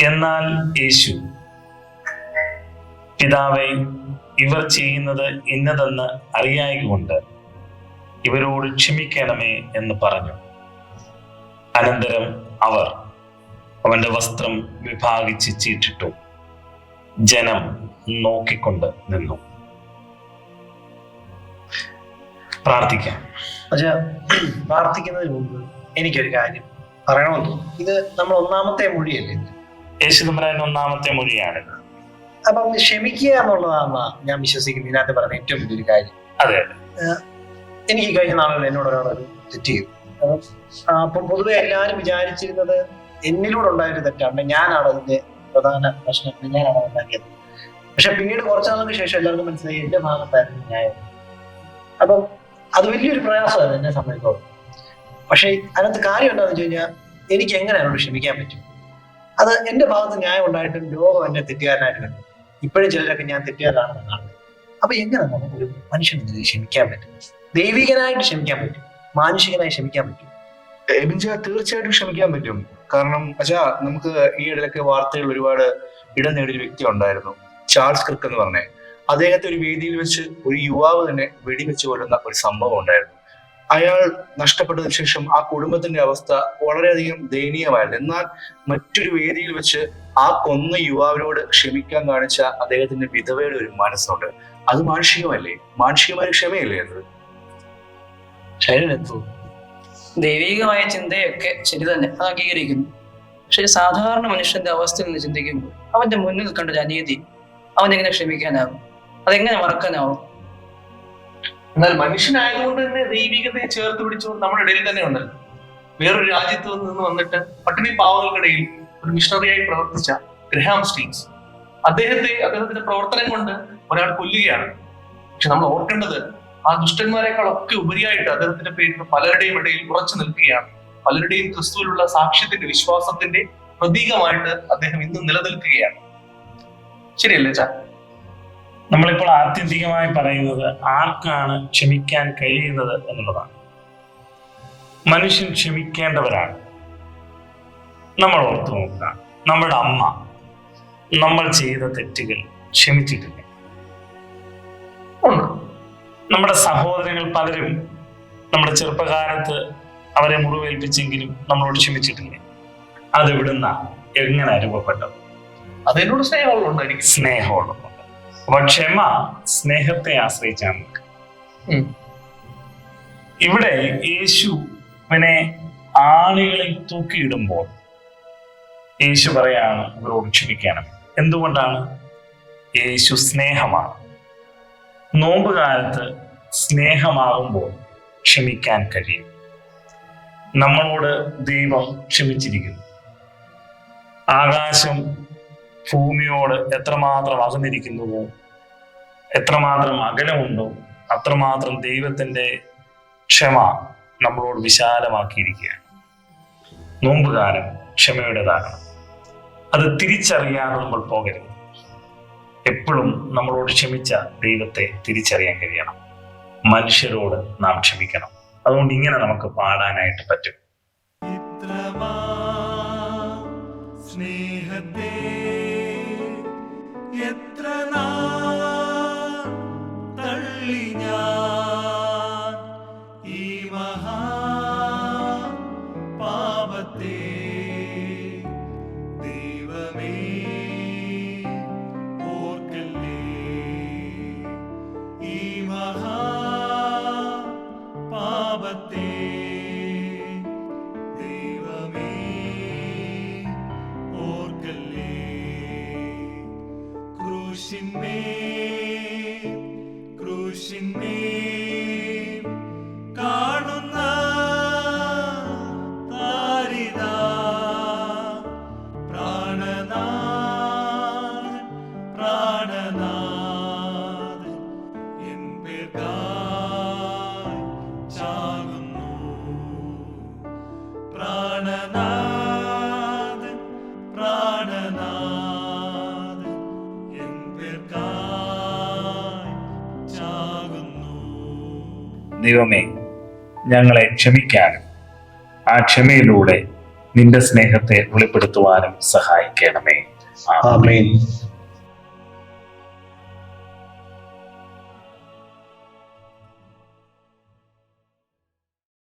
എന്നാൽ യേശു, പിതാവേ, ഇവർ ചെയ്യുന്നത് ഇന്നതെന്ന് അറിയായകൊണ്ട് ഇവരോട് ക്ഷമിക്കണമേ എന്ന് പറഞ്ഞു. അനന്തരം അവർ അവന്റെ വസ്ത്രം വിഭാഗിച്ച് ചീട്ടിട്ടു. ജനം നോക്കിക്കൊണ്ട് നിന്നു. പ്രാർത്ഥിക്കാം. പ്രാർത്ഥിക്കുന്നതിന് മുമ്പ് എനിക്കൊരു കാര്യം പറയണമെന്ന് തോന്നുന്നു. ഇത് നമ്മൾ ഒന്നാമത്തെ മൊഴിയല്ലേ? യേശു തമ്പുരാന്റെ ഒന്നാമത്തെ മൊഴിയാണിത്. അപ്പം ക്ഷമിക്കുക എന്നുള്ളതാണ് ഞാൻ വിശ്വസിക്കുന്നത് ഇതിനകത്ത് പറയുന്ന ഏറ്റവും വലിയൊരു കാര്യം. അതെ, എനിക്ക് കഴിഞ്ഞ നാളുകളിൽ എന്നോട് ഒരാളൊരു തെറ്റ് ചെയ്തു. അപ്പം പൊതുവെ എല്ലാവരും വിചാരിച്ചിരുന്നത് എന്നിലൂടെ ഉണ്ടായൊരു തെറ്റാണ്, ഞാനാണ് അതിന്റെ പ്രധാന പ്രശ്നം, ഞാനാണ് ഉണ്ടാക്കിയത്. പക്ഷെ പിന്നീട് കുറച്ചു നാൾക്ക് ശേഷം എല്ലാവർക്കും മനസ്സിലായി എന്റെ ഭാഗത്തായിരുന്നു ന്യായം. അപ്പം അത് വലിയൊരു പ്രയാസമായിരുന്നു എന്നെ സംബന്ധിച്ചോളം. പക്ഷെ അതിനകത്ത് കാര്യം എന്താണെന്ന് വെച്ച് കഴിഞ്ഞാൽ എനിക്ക് എങ്ങനെ അവരോട് ക്ഷമിക്കാൻ പറ്റും? അത് എന്റെ ഭാഗത്ത് ന്യായം ഉണ്ടായിട്ടും ലോകം എന്നെ തെറ്റുകാരനായിട്ട് കണ്ടു. ഇപ്പോഴും ചിലരൊക്കെ ഞാൻ തെറ്റുകാരാണെന്ന് കാണുന്നത്. അപ്പൊ എങ്ങനെ നമുക്കൊരു മനുഷ്യനെതിരെ ക്ഷമിക്കാൻ പറ്റും? ദൈവികനായിട്ട് ക്ഷമിക്കാൻ പറ്റും, മാനുഷികനായി ക്ഷമിക്കാൻ പറ്റും. തീർച്ചയായിട്ടും ക്ഷമിക്കാൻ പറ്റും. കാരണം നമുക്ക് ഈ ഇടയിലൊക്കെ വാർത്തകളിൽ ഒരുപാട് ഇടം നേടിയൊരു വ്യക്തി ഉണ്ടായിരുന്നു, ചാൾസ് ക്രിക്ക് എന്ന് പറഞ്ഞേ. അദ്ദേഹത്തെ ഒരു വേദിയിൽ വെച്ച് ഒരു യുവാവ് തന്നെ വെടിവെച്ച് കൊല്ലുന്ന ഒരു സംഭവം ഉണ്ടായിരുന്നു. അയാൾ നഷ്ടപ്പെട്ടതിന് ശേഷം ആ കുടുംബത്തിന്റെ അവസ്ഥ വളരെയധികം ദയനീയമായിരുന്നു. എന്നാൽ മറ്റൊരു വേദിയിൽ വെച്ച് ആ കൊന്ന യുവാവിനോട് ക്ഷമിക്കാൻ കാണിച്ച അദ്ദേഹത്തിന്റെ വിധവയുടെ ഒരു മനസ്സുണ്ട്. അത് മാനുഷികമല്ലേ? മാനുഷികമായ ക്ഷമയല്ലേ അത്? ശരീരത്തു ദൈവികമായ ചിന്തയൊക്കെ ശരി തന്നെ, അത് അംഗീകരിക്കുന്നു. പക്ഷെ സാധാരണ മനുഷ്യന്റെ അവസ്ഥയിൽ നിന്ന് ചിന്തിക്കുമ്പോൾ അവന്റെ മുന്നിൽ കണ്ടൊരു അനീതി അവനെങ്ങനെ ക്ഷമിക്കാനാവും? അതെങ്ങനെ മറക്കാനാവും? എന്നാൽ മനുഷ്യനായതുകൊണ്ട് തന്നെ ദൈവികതയെ ചേർത്ത് പിടിച്ചുകൊണ്ട് നമ്മുടെ ഇടയിൽ തന്നെ ഉണ്ടല്ലോ. വേറൊരു രാജ്യത്ത് നിന്ന് വന്നിട്ട് പട്ടിണി പാവങ്ങൾക്കിടയിൽ ഒരു മിഷണറിയായി പ്രവർത്തിച്ച ഗ്രഹാം സ്റ്റീൻസ്, അദ്ദേഹത്തിന്റെ പ്രവർത്തനം കൊണ്ട് ഒരാൾ കൊല്ലുകയാണ്. പക്ഷെ നമ്മൾ ഓർക്കേണ്ടത് ആ ദുഷ്ടന്മാരെക്കാളൊക്കെ ഉപരിയായിട്ട് അദ്ദേഹത്തിന്റെ പേരിൽ പലരുടെയും ഇടയിൽ ഉറച്ചു നിൽക്കുകയാണ്. പലരുടെയും ക്രിസ്തുവിലുള്ള സാക്ഷ്യത്തിന്റെ, വിശ്വാസത്തിന്റെ പ്രതീകമായിട്ട് അദ്ദേഹം ഇന്നും നിലനിൽക്കുകയാണ്. ശരിയല്ലേ ചാ? നമ്മളിപ്പോൾ ആത്യന്തികമായി പറയുന്നത് ആർക്കാണ് ക്ഷമിക്കാൻ കഴിയുന്നത് എന്നുള്ളതാണ്. മനുഷ്യൻ ക്ഷമിക്കേണ്ടവരാണ്. നമ്മൾ ഓർത്തു നോക്കുക, നമ്മുടെ അമ്മ നമ്മൾ ചെയ്ത തെറ്റുകൾ ക്ഷമിച്ചിട്ടില്ല. നമ്മുടെ സഹോദരങ്ങൾ പലരും നമ്മുടെ ചെറുപ്പകാലത്ത് അവരെ മുറിവേൽപ്പിച്ചെങ്കിലും നമ്മളോട് ക്ഷമിച്ചിട്ടില്ല. അതെവിടുന്ന എങ്ങനെ അനുഭവപ്പെട്ടത്? അതെന്നോട് സ്നേഹമുള്ളതുകൊണ്ടായിരിക്കും. സ്നേഹമുള്ളതുകൊണ്ട്. അപ്പൊ ക്ഷമ സ്നേഹത്തെ ആശ്രയിച്ചാണ്. ഇവിടെ യേശുവിനെ ആണികളിൽ തൂക്കിയിടുമ്പോൾ യേശു പറയാണ് ഇവരോട് ക്ഷമിക്കണം. എന്തുകൊണ്ടാണ്? യേശു സ്നേഹമാണ്. നോമ്പുകാലത്ത് സ്നേഹമാകുമ്പോൾ ക്ഷമിക്കാൻ കഴിയും. നമ്മളോട് ദൈവം ക്ഷമിച്ചിരിക്കുന്നു. ആകാശം ഭൂമിയോട് എത്രമാത്രം അകന്നിരിക്കുന്നുവോ, എത്രമാത്രം അകലമുണ്ടോ, അത്രമാത്രം ദൈവത്തിന്റെ ക്ഷമ നമ്മളോട് വിശാലമാക്കിയിരിക്കുകയാണ്. നോമ്പുകാലം ക്ഷമയുടേതാകണം. അത് തിരിച്ചറിയാതെ നമ്മൾ പോകരുത്. എപ്പോഴും നമ്മളോട് ക്ഷമിച്ച ദൈവത്തെ തിരിച്ചറിയാൻ കഴിയണം. മനുഷ്യരോട് നാം ക്ഷമിക്കണം. അതുകൊണ്ട് ഇങ്ങനെ നമുക്ക് പാടാനായിട്ട് പറ്റും. സ്നേഹത്തെ എത്ര തള്ളി ഞാൻ ഈ മഹാ പാപത്തെ, ദൈവമേ ഓർക്കല്ലേ ഈ മഹാ പാപത്തെ, ദൈവമേ ഓർക്കല്ലേ. ക്രൂശിന്മേൽ കാണുന്ന താരിതാ പ്രാണനാഥൻ എൻ പേർക്കായി ചാകുന്നു. പ്രാണനാഥൻ എൻ പേർക്കായി ചാകുന്നു. ദൈവമേ, ഞങ്ങളെ ക്ഷമിക്കാനും ആ ക്ഷമയിലൂടെ നിന്റെ സ്നേഹത്തെ വെളിപ്പെടുത്തുവാനും സഹായിക്കണമേ. ആമേൻ. ആമേൻ.